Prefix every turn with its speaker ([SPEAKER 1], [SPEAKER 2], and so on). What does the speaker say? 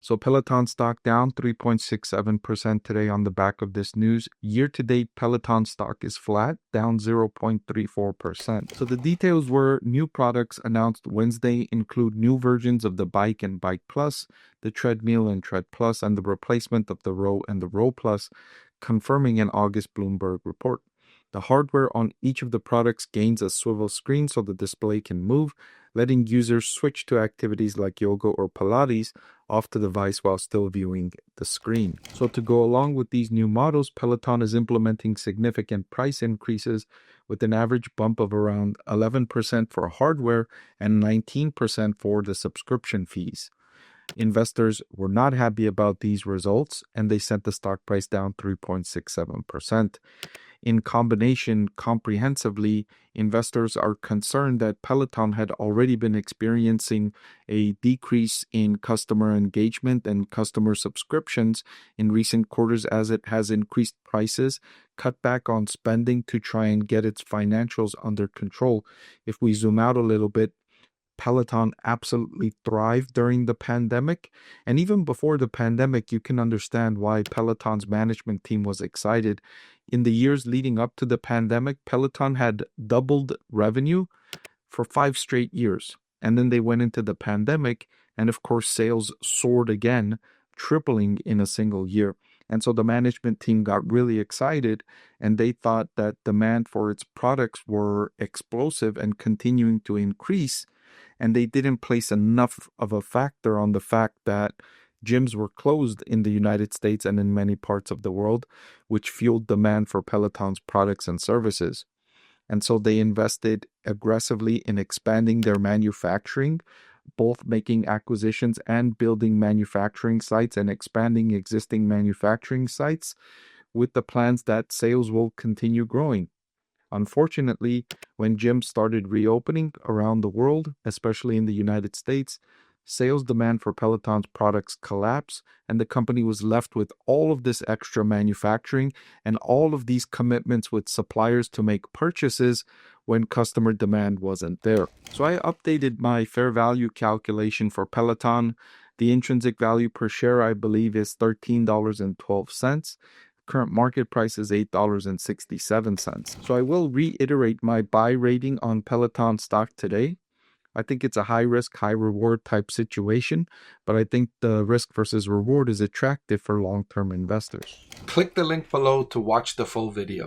[SPEAKER 1] So Peloton stock down 3.67% today on the back of this news. Year-to-date, Peloton stock is flat, down 0.34%. So the details were new products announced Wednesday include new versions of the Bike and Bike Plus, the Treadmill and Tread Plus, and the replacement of the Row and the Row Plus, confirming an August Bloomberg report. The hardware on each of the products gains a swivel screen so the display can move, letting users switch to activities like yoga or Pilates off the device while still viewing the screen. So to go along with these new models, Peloton is implementing significant price increases with an average bump of around 11% for hardware and 19% for the subscription fees. Investors were not happy about these results, and they sent the stock price down 3.67%. In combination, comprehensively, investors are concerned that Peloton had already been experiencing a decrease in customer engagement and customer subscriptions in recent quarters as it has increased prices, cut back on spending to try and get its financials under control. If we zoom out a little bit, Peloton absolutely thrived during the pandemic. And even before the pandemic, you can understand why Peloton's management team was excited. In the years leading up to the pandemic, Peloton had doubled revenue for 5 straight years. And then they went into the pandemic, and of course, sales soared again, tripling in a single year. And so the management team got really excited, and they thought that demand for its products were explosive and continuing to increase. And they didn't place enough of a factor on the fact that gyms were closed in the United States and in many parts of the world, which fueled demand for Peloton's products and services. And so they invested aggressively in expanding their manufacturing, both making acquisitions and building manufacturing sites and expanding existing manufacturing sites with the plans that sales will continue growing. Unfortunately, when gyms started reopening around the world, especially in the United States, sales demand for Peloton's products collapsed, and the company was left with all of this extra manufacturing and all of these commitments with suppliers to make purchases when customer demand wasn't there. So I updated my fair value calculation for Peloton. The intrinsic value per share, I believe, is $13.12. Current market price is $8.67. So I will reiterate my buy rating on Peloton stock today. I think it's a high risk, high reward type situation, but I think the risk versus reward is attractive for long-term investors. Click the link below to watch the full video.